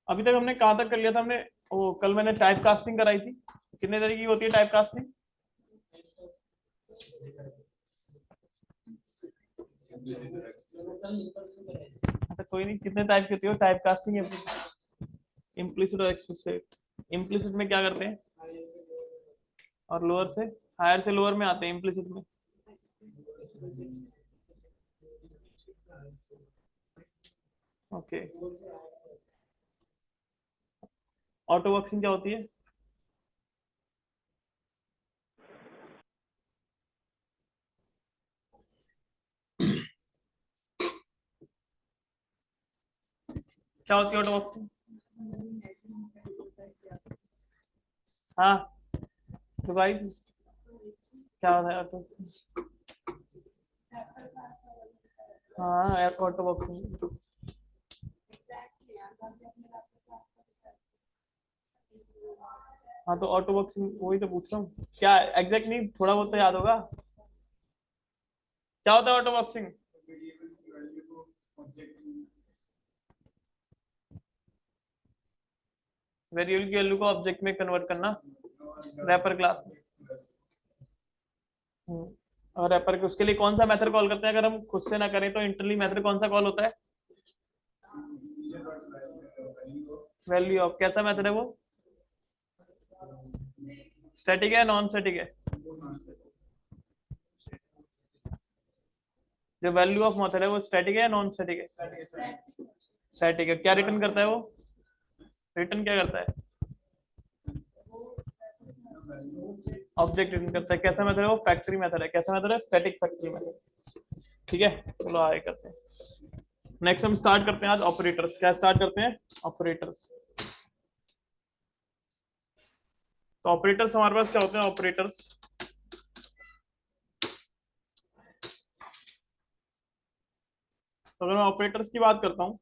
अभी तक हमने कहाँ तक कर लिया था हमने? वो कल मैंने टाइप कास्टिंग कराई थी। कितने तरीके की होती है टाइप कास्टिंग? अच्छा कोई नहीं, कितने टाइप की होती है टाइप कास्टिंग? इम्प्लिसिट और एक्सप्लिसिट। इम्प्लिसिट में क्या करते हैं? और लोअर से हायर से लोअर में आते हैं इम्प्लिसिट में। ओके। ऑटो बॉक्सिंग क्या होती है? क्या होती है ऑटो बॉक्सिंग? हाँ तो भाई क्या होता है ऑटो? हाँ ऑटो बॉक्सिंग। हाँ तो ऑटो बॉक्सिंग वही तो पूछ रहा हूँ, क्या एग्जैक्ट नहीं, थोड़ा बहुत तो याद होगा। क्या होता है ऑटो बॉक्सिंग? वेरिएबल की वैल्यू को ऑब्जेक्ट में कन्वर्ट करना रैपर क्लास में। और रैपर के उसके लिए कौन सा मेथड कॉल करते हैं? अगर हम खुद से ना करें तो इंटरनली मेथड कौन सा कॉल होता है? Value of. कैसा मेथड है वो? स्टैटिक है नॉन स्टैटिक है? जो वैल्यू ऑफ मेथड है वो स्टैटिक है या नॉन स्टैटिक है? स्टैटिक है। क्या रिटर्न करता है वो? रिटर्न क्या करता है? ऑब्जेक्ट रिटर्न करता है। कैसा मेथड है वो? फैक्ट्री मेथड है। कैसा मेथड है? Static factory method. ठीक है, चलो आगे करते हैं। नेक्स्ट हम स्टार्ट करते हैं आज ऑपरेटर्स। क्या स्टार्ट करते हैं? ऑपरेटर्स। तो ऑपरेटर्स हमारे पास क्या होते हैं? ऑपरेटर्स, तो अगर मैं ऑपरेटर्स की बात करता हूँ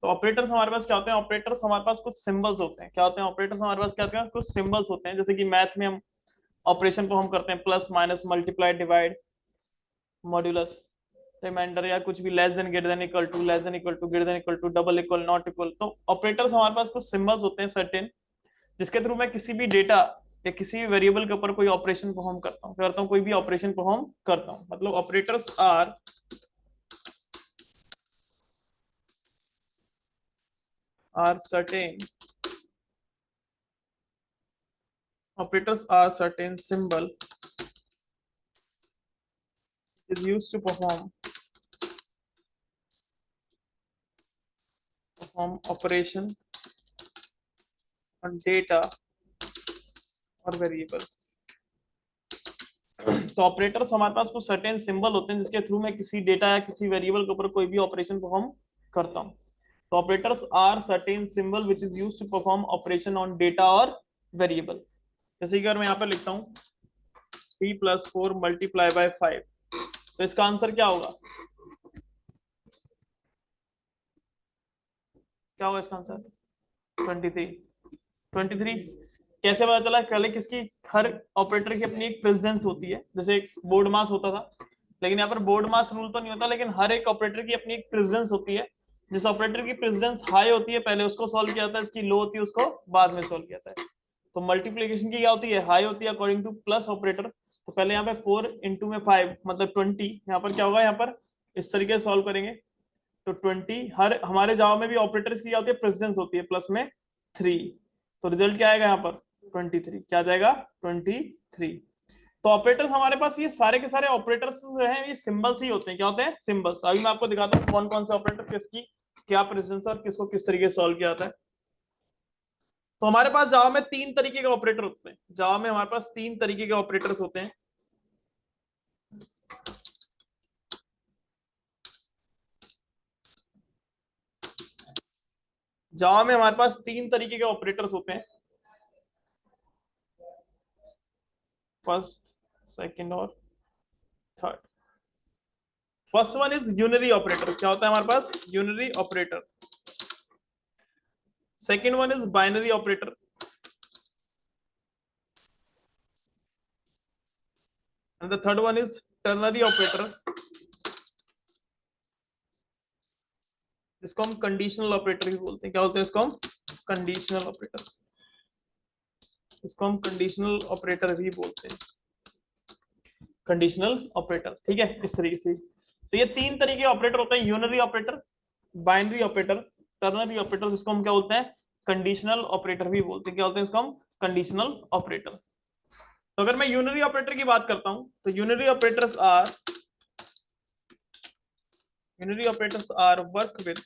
तो ऑपरेटर्स हमारे पास क्या होते हैं? ऑपरेटर्स हमारे पास कुछ सिंबल्स होते हैं। क्या होते हैं ऑपरेटर्स हमारे पास? क्या होते हैं? कुछ सिंबल्स होते हैं। जैसे कि मैथ में हम ऑपरेशन को हम करते हैं plus minus multiply divide modulus remainder, या कुछ भी, less than, greater than, equal to, less than equal to, greater than equal to, double equal, not equal. तो ऑपरेटर्स हमारे पास कुछ सिंबल्स होते हैं सर्टेन, जिसके थ्रू मैं किसी भी डेटा या किसी भी वेरिएबल के ऊपर कोई ऑपरेशन परफॉर्म करता हूँ, करता हूँ कोई भी ऑपरेशन परफॉर्म करता हूँ। मतलब operators are certain, operators are certain symbol is used to perform operation on data और वेरिएबल। तो ऑपरेटर्स हमारे पास कुछ सर्टेन सिंबल होते हैं जिसके थ्रू मैं किसी डेटा या किसी वेरिएबल के ऊपर कोई भी ऑपरेशन परफॉर्म करता हूँ। तो operators are certain symbol which is used to perform operation on data और वेरिएबल। जैसे कि अगर मैं यहाँ पे लिखता हूँ 3+4 मल्टीप्लाई बाय 5, तो इसका आंसर क्या होगा? क्या होगा इसका आंसर? 23। 23 कैसे पता चला? पहले किसकी, हर ऑपरेटर की अपनी एक प्रेसिडेंस होती है, जैसे एक बोर्ड मास होता था, लेकिन यहाँ पर बोर्ड मास रूल तो नहीं होता, लेकिन हर एक ऑपरेटर की अपनी एक प्रेसिडेंस होती है। जिस ऑपरेटर की प्रेसिडेंस हाई होती है पहले उसको सॉल्व किया जाता है, इसकी लो होती है उसको बाद में सॉल्व किया जाता है। तो मल्टीप्लीकेशन की क्या होती है? हाई होती है अकॉर्डिंग टू प्लस ऑपरेटर। तो पहले यहाँ पे 4 इंटू में 5 मतलब 20, यहाँ पर क्या होगा? यहाँ पर इस तरीके से सॉल्व करेंगे तो 20, हर हमारे जावा में भी ऑपरेटर्स की क्या होती है? प्रेसिडेंस होती है प्लस में 3। तो रिजल्ट क्या आएगा यहाँ पर? 23। क्या जाएगा? 23। तो ऑपरेटर्स हमारे पास ये सारे के सारे ऑपरेटर्स जो हैं ये सिंबल्स ही होते हैं। क्या होते हैं? सिंबल्स। अभी मैं आपको दिखाता हूँ कौन कौन से ऑपरेटर किसकी क्या प्रेसिडेंस है और किसको किस तरीके से सॉल्व किया जाता है। तो हमारे पास जावा में 3 तरीके के ऑपरेटर होते हैं। जावा में हमारे पास 3 तरीके के ऑपरेटर्स होते हैं। जावा में हमारे पास 3 तरीके के ऑपरेटर्स होते हैं, फर्स्ट, सेकंड और third. First one is unary operator. क्या होता है हमारे पास? Unary operator. Second one is binary operator and the third one is ternary operator, इसको हम कंडीशनल ऑपरेटर भी बोलते हैं। क्या बोलते हैं इसको हम? Conditional operator. इसको हम कंडीशनल ऑपरेटर भी बोलते हैं, कंडीशनल ऑपरेटर। ठीक है, इस तरीके से। तो ये तीन तरीके के ऑपरेटर होते हैं, unary operator, binary operator, ternary operator, जिसको हम क्या बोलते हैं? कंडीशनल ऑपरेटर भी बोलते हैं। क्या बोलते हैं इसको हम? Conditional operator. तो अगर मैं यूनरी ऑपरेटर की बात करता हूं तो unary operators are work with,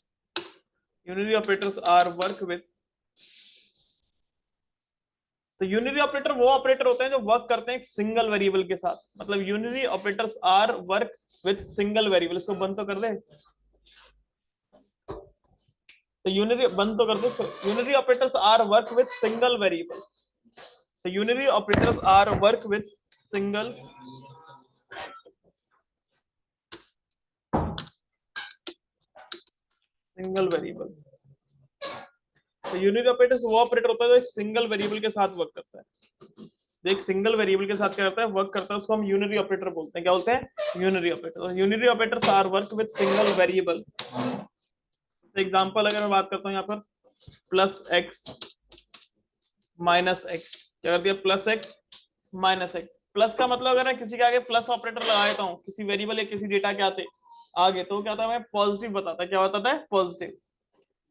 unary operators are work with, तो यूनिरी ऑपरेटर वो ऑपरेटर होते हैं जो वर्क करते हैं एक सिंगल वेरिएबल के साथ। मतलब unary operators are work with single variable. इसको बंद तो कर दे, तो यूनिरी बंद तो कर दो। Unary operators are work with single variable, तो unary operators are work with single variable. तो यूनिरी ऑपरेटर्स वो ऑपरेटर होता है जो एक सिंगल वेरिएबल के साथ वर्क करता है। जो एक सिंगल वेरिएबल के साथ क्या करता है? वर्क करता है, उसको हम यूनिरी ऑपरेटर बोलते हैं। क्या बोलते हैं? Unary operator. Unary operators are work with single variable. Example अगर मैं बात करता हूं यहाँ पर प्लस एक्स माइनस एक्स, क्या कर दिया? Plus x minus x. Plus का मतलब अगर मैं किसी के आगे प्लस ऑपरेटर लगा देता हूँ किसी वेरिएबल या किसी डेटा के आते आगे, तो क्या होता है? मैं पॉजिटिव बताता है। क्या बताता है? पॉजिटिव।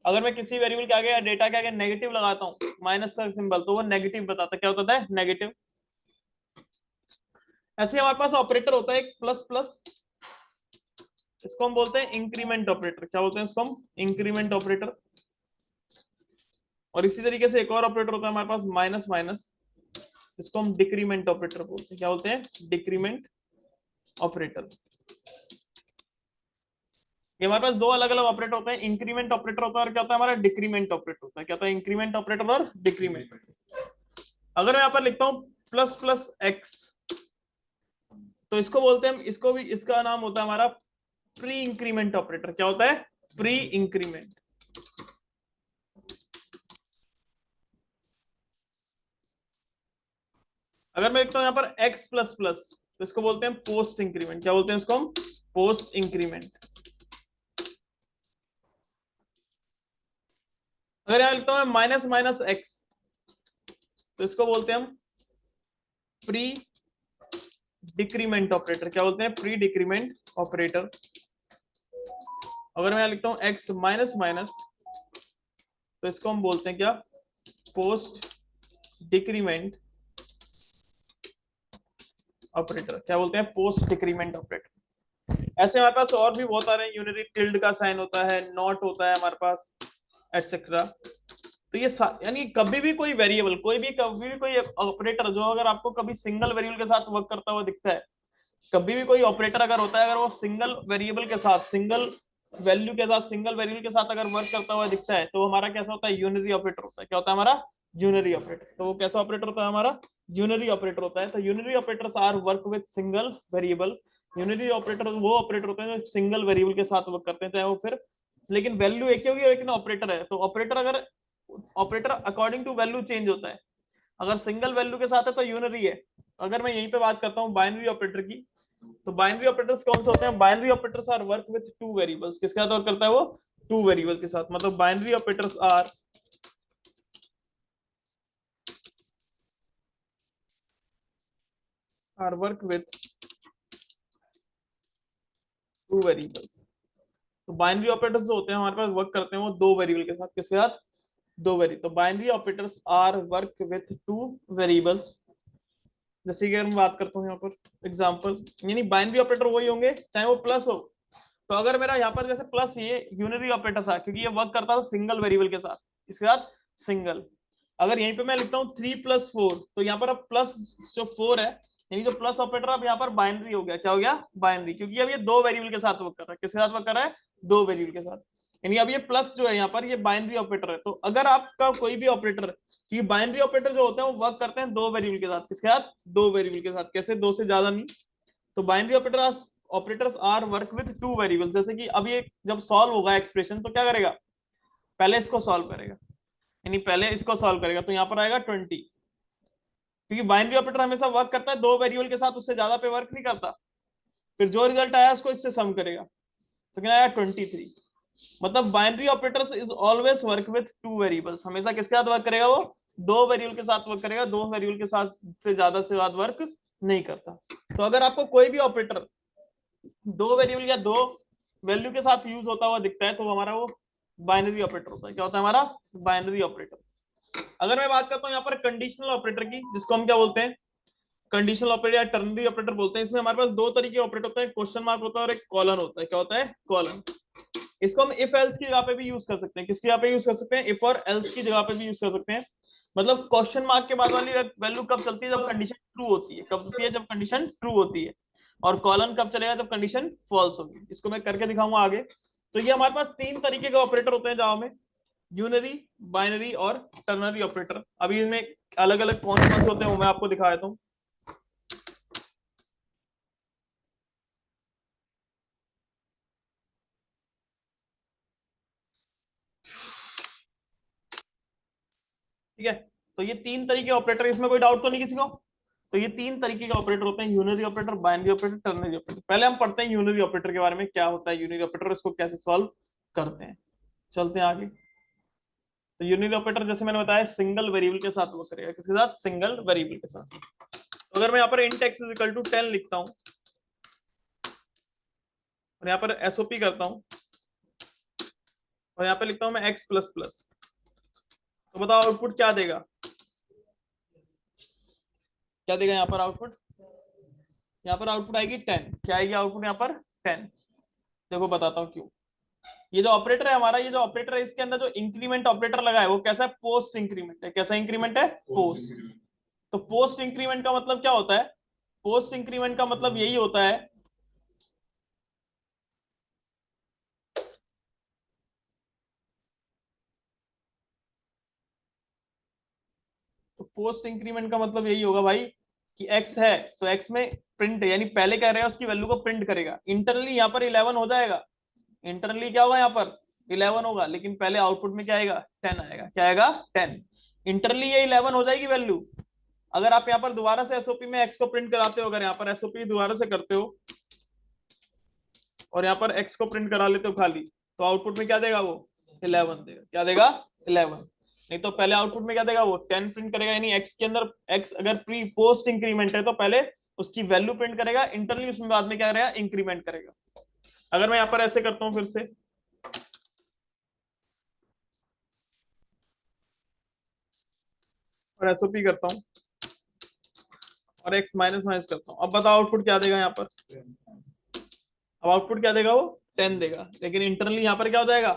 अगर मैं किसी वेरिएबल के आगे या डेटा के आगे नेगेटिव लगाता हूँ, माइनस का सिंबल, तो वो नेगेटिव बताता है। क्या बताता है? नेगेटिव। ऐसे हमारे पास ऑपरेटर होता है एक प्लस प्लस, इसको हम बोलते हैं इंक्रीमेंट ऑपरेटर। क्या बोलते हैं इसको हम? Increment operator. और इसी तरीके से एक और ऑपरेटर होता है हमारे पास माइनस माइनस, इसको हम डिक्रीमेंट ऑपरेटर बोलते हैं। क्या बोलते हैं? Decrement operator. ये हमारे पास दो अलग अलग ऑपरेटर होते हैं, इंक्रीमेंट ऑपरेटर होता है और क्या होता है हमारा? डिक्रीमेंट ऑपरेटर होता है। क्या होता है? इंक्रीमेंट ऑपरेटर और डिक्रीमेंट। अगर मैं यहाँ पर लिखता हूँ प्लस प्लस एक्स, तो इसको बोलते हैं, इसको भी, इसका नाम होता है हमारा प्री इंक्रीमेंट ऑपरेटर। क्या होता है? Pre increment. अगर मैं लिखता हूं यहाँ पर x प्लस प्लस, तो इसको बोलते हैं पोस्ट इंक्रीमेंट। क्या बोलते हैं इसको हम? Post increment. अगर यहाँ लिखता हूं माइनस माइनस एक्स, तो इसको बोलते हैं हम प्री डिक्रीमेंट ऑपरेटर। क्या बोलते हैं? Pre decrement operator. अगर मैं यहाँ लिखता हूं x माइनस माइनस, तो इसको हम बोलते हैं क्या? Post decrement operator. क्या बोलते हैं? Post decrement operator. ऐसे हमारे पास और भी बहुत आ रहे हैं, यूनिटी टिल्ड का साइन होता है, नॉट होता है हमारे पास, एटसेट्रा। तो ये यानी कभी भी कोई वेरिएबल, कभी भी कोई ऑपरेटर जो अगर आपको कभी सिंगल वेरिएबल के साथ वर्क करता हुआ दिखता है, कभी भी कोई ऑपरेटर अगर होता है, अगर वो सिंगल वेरिएबल के साथ, सिंगल वैल्यू के साथ, सिंगल वेरिएबल के साथ अगर वर्क करता हुआ दिखता है, तो वो हमारा कैसा होता है? यूनरी ऑपरेटर होता है। क्या होता है हमारा? Unary operator. तो वो कैसा ऑपरेटर होता है? हमारा यूनरी ऑपरेटर होता है। तो unary operators are work with single variable. Unary operator वो ऑपरेटर होते हैं जो सिंगल वेरिएबल के साथ वर्क करते हैं, चाहे वो फिर, लेकिन वैल्यू एक ही होगी, लेकिन ऑपरेटर है। तो ऑपरेटर अगर operator according to value change होता है। अगर सिंगल वैल्यू के साथ है तो यूनरी है। अगर मैं यहीं पे बात करता हूँ बाइनरी ऑपरेटर की, तो बाइनरी ऑपरेटर्स कौन से होते हैं? Binary operators are work with two variables. किसके साथ वर्क करता है वो? टू वेरिएबल के साथ। मतलब binary operators are work with two variables. तो बाइनरी ऑपरेटर्स जो होते हैं हमारे पास वर्क करते हैं वो दो वेरिएबल के साथ। किसके साथ? दो वेरिएबल। तो binary operators are work with two variables. जैसे कि मैं बात करता हूँ यहाँ पर एग्जांपल, यानी बाइनरी ऑपरेटर वही होंगे चाहे वो प्लस हो। तो अगर मेरा यहाँ पर जैसे प्लस, ये यूनिटरी ऑपरेटर था क्योंकि ये वर्क करता था सिंगल वेरिएबल के साथ, इसके साथ सिंगल। अगर यहीं पे मैं लिखता हूँ 3+4, तो यहाँ पर अब प्लस जो 4 है, यानी जो प्लस ऑपरेटर अब यहाँ पर बाइनरी हो गया। क्या हो गया? बाइनरी। क्योंकि अब ये दो वेरिएबल के साथ वर्क कर रहा है। किसके साथ वर्क कर रहा है? दो वेरिएबल के साथ। यानी अब ये प्लस जो है यहाँ पर, ये बाइनरी ऑपरेटर है। तो अगर आपका कोई भी ऑपरेटर, क्योंकि बाइनरी ऑपरेटर जो होते हैं वो वर्क करते हैं दो वेरिएबल के साथ। किसके साथ? दो वेरिएबल के साथ। कैसे? दो से ज्यादा नहीं। तो binary operators are work with two variable. जैसे कि अब ये जब सॉल्व होगा एक्सप्रेशन, तो क्या करेगा? पहले इसको सॉल्व करेगा, यानी पहले इसको सॉल्व करेगा, तो यहाँ पर आएगा 20। क्योंकि बाइनरी ऑपरेटर हमेशा वर्क करता है दो वेरिएबल के साथ, उससे ज्यादा पे वर्क नहीं करता। फिर जो रिजल्ट आया उसको इससे सम करेगा, तो क्या आया 23। मतलब binary operators is always work with two variables, हमेशा किसके साथ वर्क करेगा वो, दो वेरिएबल के साथ वर्क करेगा, दो वेरिएबल के साथ से ज्यादा वर्क नहीं करता। तो अगर आपको कोई भी ऑपरेटर दो वेरिएबल या दो वैल्यू के साथ यूज होता हुआ दिखता है तो हमारा वो बाइनरी ऑपरेटर होता है। क्या होता है हमारा, बाइनरी ऑपरेटर। अगर मैं बात करता हूँ यहाँ पर कंडीशनल ऑपरेटर की, जिसको हम क्या बोलते हैं, कंडीशनल ऑपरेटर या टर्नरी ऑपरेटर बोलते हैं, इसमें हमारे पास दो तरीके ऑपरेटर होते हैं, क्वेश्चन मार्क होता है और एक कॉलन होता है। क्या होता है, कॉलन। इसको हम इफ एल्स की जगह पे भी यूज कर सकते हैं। किसकी जगह पे यूज कर सकते हैं, इफ और एल्स की जगह पे भी यूज कर सकते हैं। मतलब क्वेश्चन मार्क के बाद वाली वैल्यू कब चलती है, जब कंडीशन ट्रू होती है। कब होती है, जब कंडीशन ट्रू होती है। और कॉलन कब चलेगा, जब कंडीशन फॉल्स होगी। इसको मैं करके दिखाऊंगा आगे। तो ये हमारे पास तीन तरीके के ऑपरेटर होते हैं जावा में, यूनरी, बाइनरी और टर्नरी ऑपरेटर। अभी इनमें अलग अलग कौन कौन से होते हैं वो मैं आपको दिखा देता हूँ। ठीक है, तो ये तीन तरीके ऑपरेटर, इसमें कोई डाउट तो नहीं किसी को। तो ये तीन तरीके के ऑपरेटर होते हैं, unary operator, binary operator, ternary operator. पहले हम पढ़ते हैं यूनरी ऑपरेटर के बारे में, क्या होता है यूनरी ऑपरेटर, इसको कैसे सॉल्व करते हैं। चलते हैं आगे। तो यूनरी ऑपरेटर जैसे मैंने बताया सिंगल वेरिएबल के साथ वर्क करेगा। किसके साथ, सिंगल वेरिएबल के साथ। तो अगर मैं यहाँ पर int x is equal to 10 लिखता हूँ और यहाँ पर एसओपी करता हूँ और यहाँ पे लिखता हूँ मैं एक्स प्लस प्लस, तो बताओ आउटपुट क्या देगा, क्या देगा यहाँ पर आउटपुट। यहाँ पर आउटपुट आएगी 10। क्या आएगी आउटपुट यहाँ पर, 10। देखो बताता हूँ क्यों। ये जो ऑपरेटर है हमारा, ये जो ऑपरेटर है इसके अंदर जो इंक्रीमेंट ऑपरेटर लगा है वो कैसा है, पोस्ट इंक्रीमेंट है। कैसा इंक्रीमेंट है, पोस्ट। तो पोस्ट इंक्रीमेंट का मतलब क्या होता है, पोस्ट इंक्रीमेंट का मतलब यही होता है, तो पोस्ट इंक्रीमेंट का मतलब यही होगा भाई कि एक्स है तो एक्स में प्रिंट, यानी पहले क्या करेगा, उसकी वैल्यू को प्रिंट करेगा। इंटरनली यहाँ पर 11 हो जाएगा, इंटरनली क्या होगा यहाँ पर 11 होगा, लेकिन पहले आउटपुट में क्या आएगा, 10 आएगा। क्या आएगा, 10। इंटरनली ये 11 हो जाएगी वैल्यू। अगर आप यहाँ पर दोबारा से एसओपी में एक्स को प्रिंट कराते हो, अगर यहाँ पर एसओपी दोबारा से करते हो और यहाँ पर एक्स को प्रिंट करा लेते हो खाली, तो आउटपुट में क्या देगा वो, 11 देगा। क्या देगा, 11। नहीं तो पहले आउटपुट में क्या देगा वो, 10 प्रिंट करेगा। यानी एक्स के अंदर, एक्स अगर प्री पोस्ट इंक्रीमेंट है तो पहले उसकी वैल्यू प्रिंट करेगा, इंटरनली उसमें बाद में क्या करेगा, इंक्रीमेंट करेगा। अगर मैं यहाँ पर ऐसे करता हूँ फिर से, और एसओपी करता हूँ और एक्स माइनस माइनस करता हूँ, अब बताओ आउटपुट क्या देगा यहाँ पर। अब आउटपुट क्या देगा वो, 10 देगा, लेकिन इंटरनली यहाँ पर क्या हो जाएगा,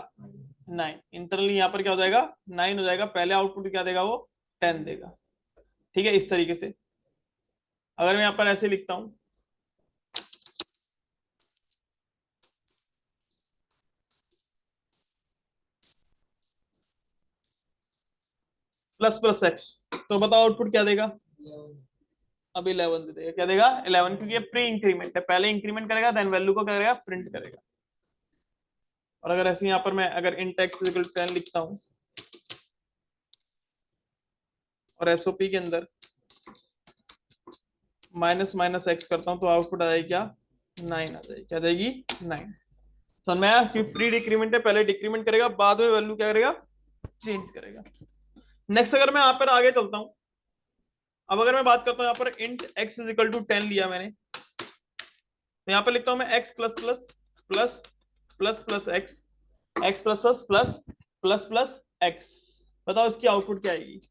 9। इंटरनली यहाँ पर क्या हो जाएगा, 9 हो जाएगा। पहले आउटपुट क्या देगा वो, 10 देगा। ठीक है, इस तरीके से। अगर मैं यहाँ पर ऐसे लिखता हूँ प्लस प्लस एक्स, तो बताओ आउटपुट क्या देगा, अब 11 दे देगा। क्या देगा, 11, क्योंकि ये प्री इंक्रीमेंट है, पहले इंक्रीमेंट करेगा देन वैल्यू को क्या करेगा, प्रिंट करेगा। और अगर ऐसे यहाँ पर मैं अगर इंट एक्स इक्वल टू 10 लिखता हूँ और एसओपी के अंदर माइनस माइनस एक्स करता हूँ, तो आउटपुट आ जाएगी क्या, 9 आ जाएगी। क्या जाएगी, 9। समझ में आया कि प्री डिक्रीमेंट है, पहले डिक्रीमेंट करेगा बाद में वैल्यू क्या करेगा, चेंज करेगा। नेक्स्ट अगर मैं यहाँ पर आगे चलता हूँ, अब अगर मैं बात करता हूँ यहाँ पर int x is equal to 10 लिया मैंने, तो यहाँ पर लिखता हूँ मैं x plus plus plus plus plus x, x plus plus plus plus plus x. बताओ इसकी आउटपुट क्या आएगी।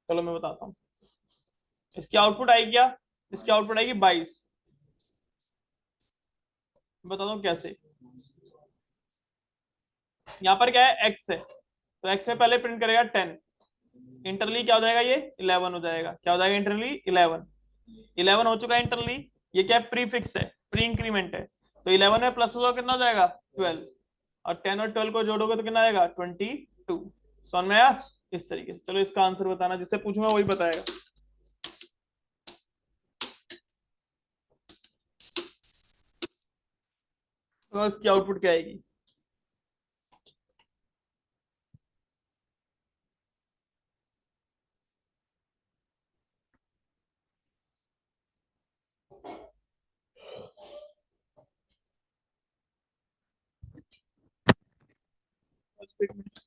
चलो मैं बताता हूँ, इसकी आउटपुट आएगी क्या, इसकी आउटपुट आएगी 22। बताता हूँ कैसे। यहाँ पर क्या है, एक्स है, तो एक्स में पहले प्रिंट करेगा 10। इंटरली क्या हो जाएगा, ये 11 हो जाएगा। क्या हो जाएगा, इंटरली 11। 11 हो चुका है इंटरली। ये क्या है, प्री फिक्स है, प्री इंक्रीमेंट है। तो 11 में प्लस होगा कितना हो जाएगा, 12। और 10 और 12 को जोड़ोगे तो कितना आएगा, 22। समझ में आया। इस तरीके से। चलो इसका आंसर बताना, जिससे पूछूंगा वही बताएगा। तो इसकी आउटपुट क्या आएगी, एक मिनट।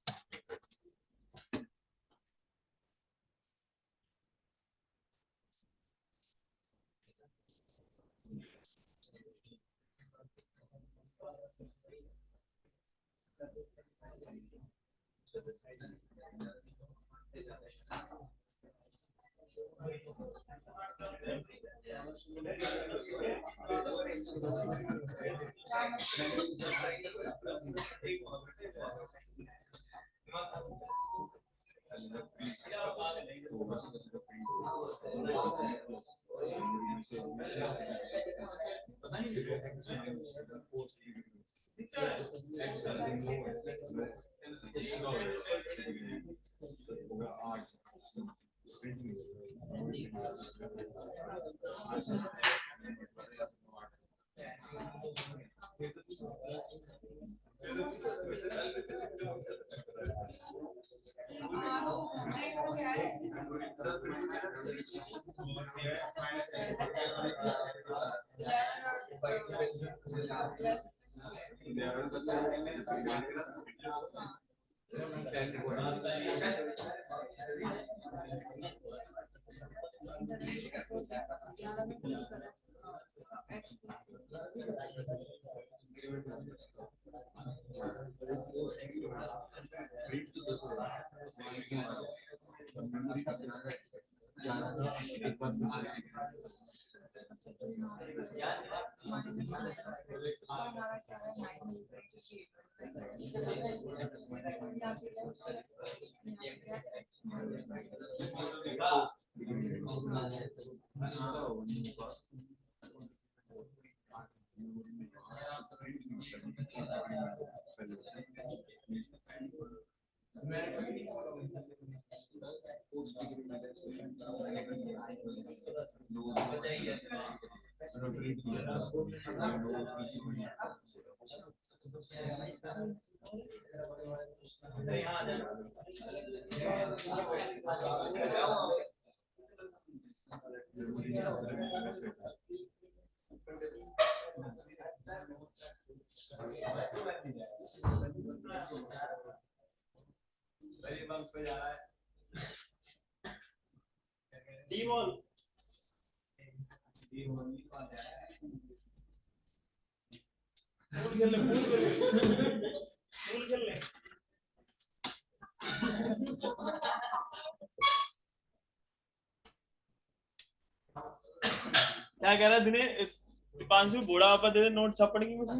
क्या कह रहा है दिनेश? दीपांशु बूढ़ा पापा दे दे, नोट छापने की मुझे।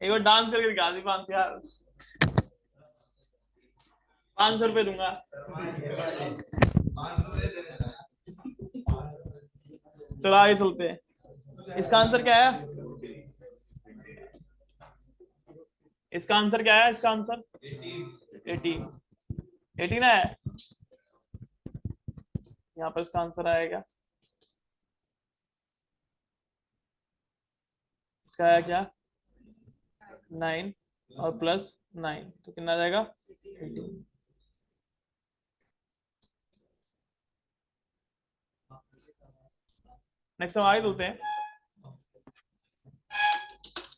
एक बार डांस करके दिखा दीपांशु यार। 500 रुपए दूंगा। चलो आगे चलते हैं। इसका आंसर क्या है? इसका आंसर क्या है? इसका आंसर 18। 18 है। यहाँ पर इसका आंसर आएगा, इसका आया क्या? 9 और प्लस 9 तो कितना आ जाएगा? 18। नेक्स्ट हम आगे चलते हैं।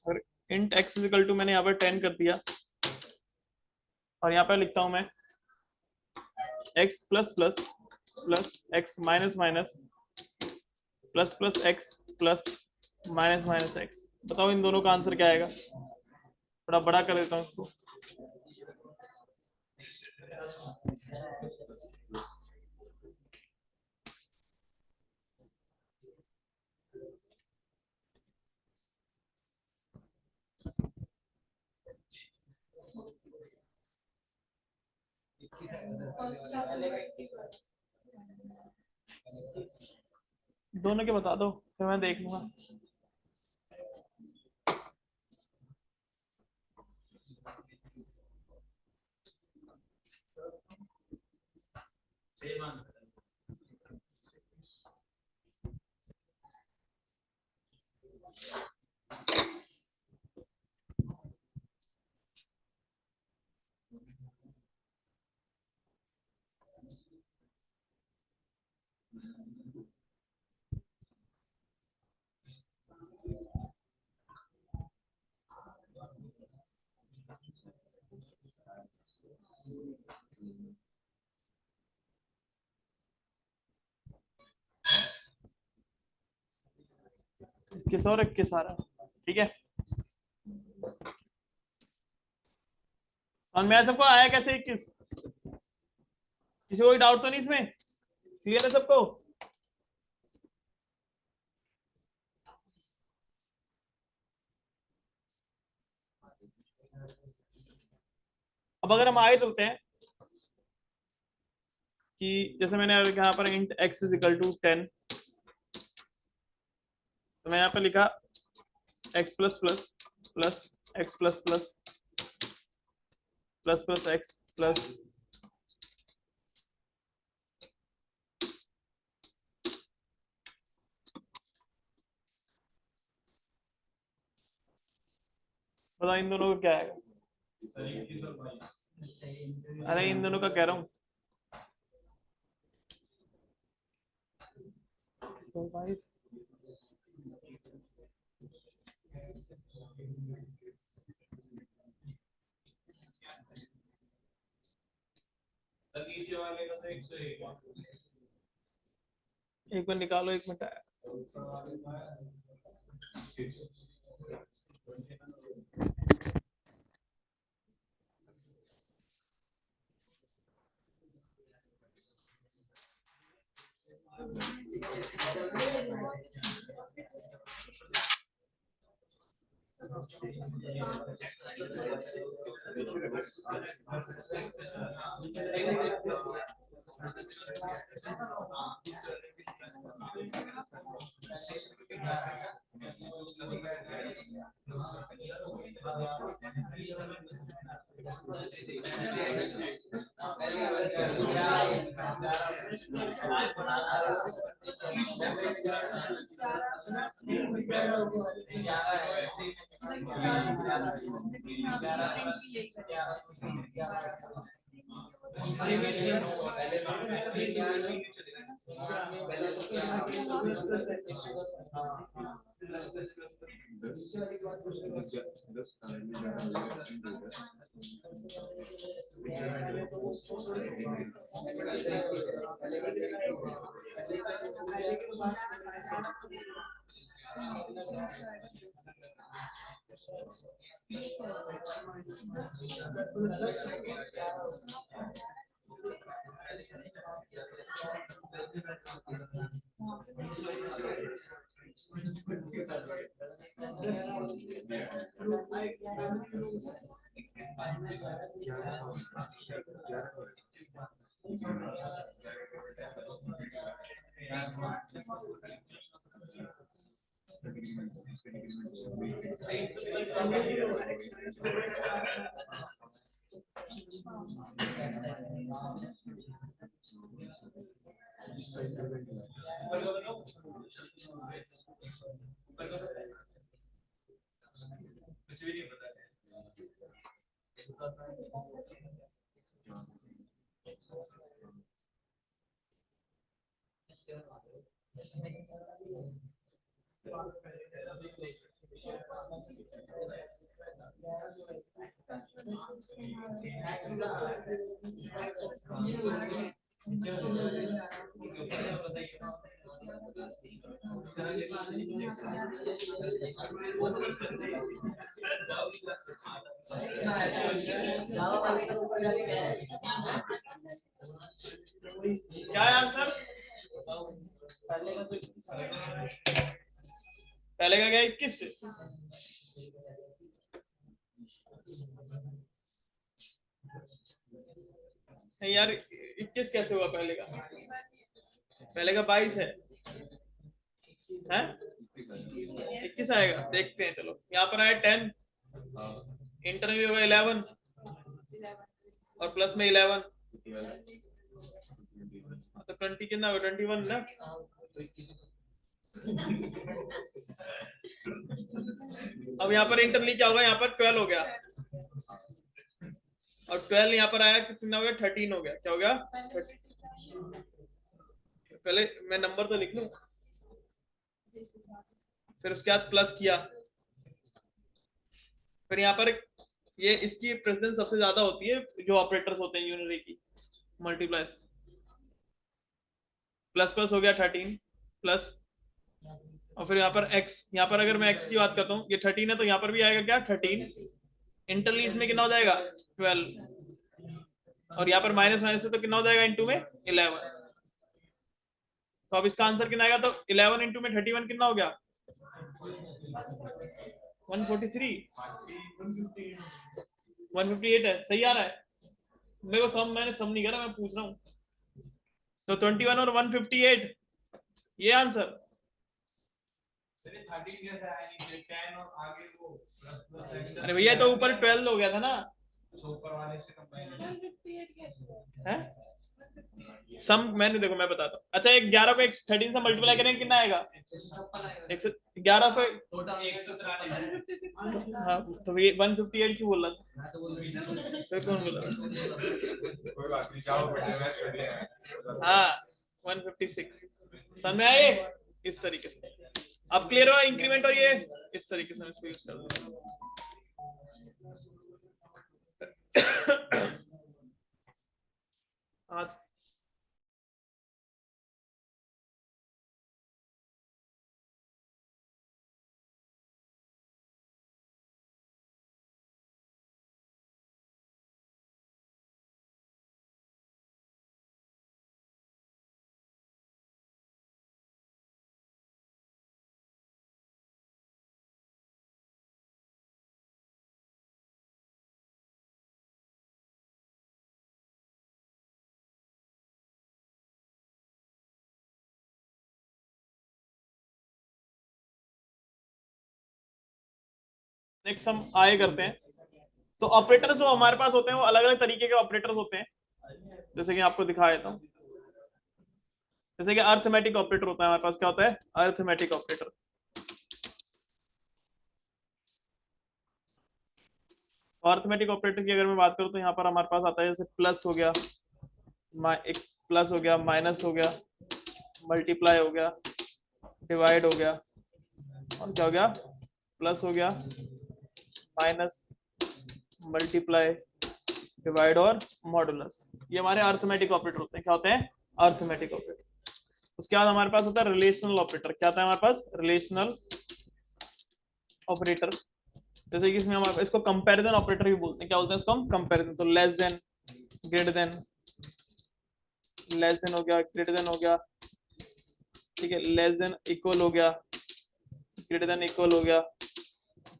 और int x is equal to, मैंने यहाँ पर 10 कर दिया और यहाँ पर लिखता हूं मैं x plus plus plus x minus minus plus plus x plus minus minus x। बताओ इन दोनों का आंसर क्या आएगा? थोड़ा बड़ा कर देता हूँ इसको। दोनों के बता दो फिर मैं देख लूंगा। 21 और 21 आ रहा। ठीक है, और मैं सबको आया कैसे 21? किसी को कोई डाउट तो नहीं इसमें? क्लियर है सबको? अब अगर हम आए चलते हैं कि जैसे मैंने यहाँ पर int x is equal to 10, तो मैं यहाँ पे लिखा x plus plus plus x plus plus plus plus x plus बताओ इन दोनों का क्या आएगा? अरे इन दोनों का कह रहा हूँ। तो भाई नीचे वाले का तो 101, एक बार निकालो, एक मिनट आया। क्या है आंसर? पहले का क्या 21? नहीं यार 21 कैसे हुआ? पहले का 22 है। हैं? 21 आएगा, देखते हैं। चलो यहाँ पर आया 10, इंटर में होगा 11 और प्लस में 11, तो 20 कितना होगा? 21 ना। अब यहाँ पर इंटर क्या होगा? यहाँ पर 12 हो गया, और 12 यहाँ पर आया कितना हो गया? 13 हो गया। क्या हो गया? 13। पहले मैं नंबर तो लिख लूं, फिर उसके बाद प्लस किया, फिर यहाँ पर ये इसकी प्रेसिडेंस सबसे ज्यादा होती है जो ऑपरेटर्स होते हैं यूनरी की, मल्टीप्लाई। प्लस प्लस हो गया 13 प्लस और फिर यहाँ पर x, यहाँ पर अगर मैं x की बात करता हूँ, ये 13 है तो यहाँ पर भी आएगा क्या 13, इंटरलीज में कितना हो जाएगा 12, और यहाँ पर माइनस माइनस से तो कितना हो जाएगा इंटू में 11। तो अब इसका आंसर कितना आएगा, तो 11 इंटू में 31 कितना हो गया 143, 158 है, सही आ रहा है मेरे को सम, मैंने सम नहीं करा, मैं पूछ रहा हूँ। तो 21 और 158 ये आंसर। अरे भैया तो ऊपर 12 हो गया था ना, है सम मैंने, देखो मैं बताता हूँ। अच्छा, एक 11 को 13 से मल्टीप्लाई करेंगे कितना आएगा 111 को, हाँ तो ये 158 क्यों बोल रहा था, तो कौन बोला, हाँ 156 समझ में आए, इस तरीके से अब क्लियर हुआ इंक्रीमेंट, और ये इस तरीके से इसको यूज कर दो। आज नेक्स्ट हम आए करते हैं। तो ऑपरेटर्स जो हमारे पास होते हैं वो अलग अलग तरीके के ऑपरेटर्स होते हैं, जैसे कि आपको दिखा देता हूँ। जैसे कि अर्थमेटिक ऑपरेटर होता है हमारे पास, क्या होता है अर्थमेटिक ऑपरेटर। अर्थमेटिक ऑपरेटर की अगर मैं बात करूँ तो यहाँ पर हमारे पास आता है जैसे प्लस हो गया, एक प्लस हो गया, माइनस हो गया, मल्टीप्लाई हो गया, डिवाइड हो गया, और क्या हो गया प्लस हो गया, माइनस, मल्टीप्लाई, डिवाइड और मॉडुलस। ये हमारे अर्थमेटिक ऑपरेटर होते हैं। क्या होते हैं अर्थमेटिक ऑपरेटर। उसके बाद हमारे पास होता है रिलेशनल ऑपरेटर। क्या होता है हमारे पास रिलेशनल ऑपरेटर, जैसे कि इसमें हम इसको कंपैरिजन ऑपरेटर भी बोलते हैं। क्या बोलते हैं इसको हम कंपैरिजन। तो less than, greater then, less than हो गया, ग्रेटर देन हो गया, ठीक है, लेस देन इक्वल हो गया, ग्रेटर देन इक्वल हो गया,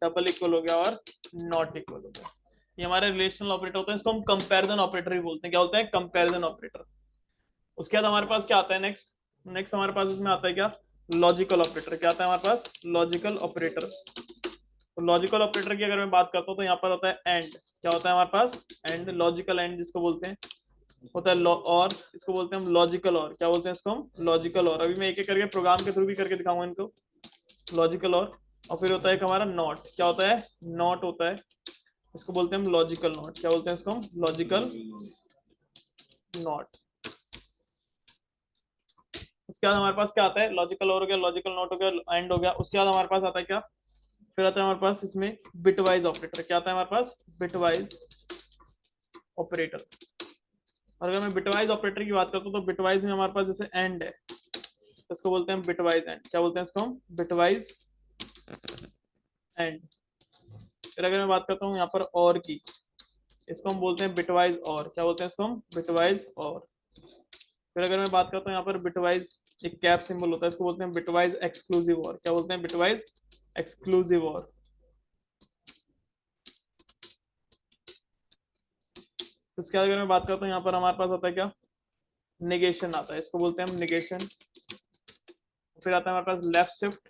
डबल इक्वल हो गया, और नॉट इक्वल हो गया। ये हमारे रिलेशनल ऑपरेटर होते हैं, इसको हम कंपैरिजन ऑपरेटर भी बोलते हैं। क्या बोलते हैं कंपैरिजन ऑपरेटर। उसके बाद हमारे पास क्या आता है नेक्स्ट, नेक्स्ट हमारे पास इसमें आता है क्या लॉजिकल ऑपरेटर। क्या आता है हमारे पास लॉजिकल ऑपरेटर। तो लॉजिकल ऑपरेटर की अगर मैं बात करता हूँ तो यहाँ पर होता है एंड। क्या होता है हमारे पास एंड, लॉजिकल एंड जिसको बोलते हैं, होता है और, इसको बोलते हैं हम लॉजिकल और। क्या बोलते हैं इसको हम लॉजिकल और। अभी मैं एक एक करके प्रोग्राम के थ्रू भी करके दिखाऊंगा इनको, लॉजिकल और फिर होता है एक हमारा नॉट। क्या होता है नॉट होता है, इसको बोलते हैं हम लॉजिकल नॉट। क्या बोलते हैं इसको हम लॉजिकल नॉट। उसके बाद हमारे पास क्या आता है लॉजिकल और हो गया, लॉजिकल नॉट हो गया, एंड हो गया। उसके बाद हमारे पास आता है क्या, फिर आता है हमारे पास इसमें बिटवाइज ऑपरेटर। क्या आता है हमारे पास बिटवाइज ऑपरेटर। और अगर मैं बिटवाइज ऑपरेटर की बात करता हूँ तो बिटवाइज में हमारे पास जैसे एंड है, तो इसको बोलते हैं बिटवाइज एंड। क्या बोलते हैं इसको हम बिटवाइज एंड। फिर अगर मैं बात करता हूँ यहाँ पर और की, इसको हम बोलते हैं बिटवाइज और। क्या बोलते हैं इसको हम बिटवाइज और। फिर अगर मैं बात करता हूँ यहाँ पर बिटवाइज, एक कैप सिंबल होता है, इसको बोलते हैं बिटवाइज एक्सक्लूसिव और। क्या बोलते हैं बिटवाइज एक्सक्लूसिव और। उसके बाद अगर मैं बात करता हूँ यहाँ पर हमारे पास होता है क्या निगेशन आता है, इसको बोलते हैं हम निगेशन। फिर आता है हमारे पास लेफ्ट शिफ्ट,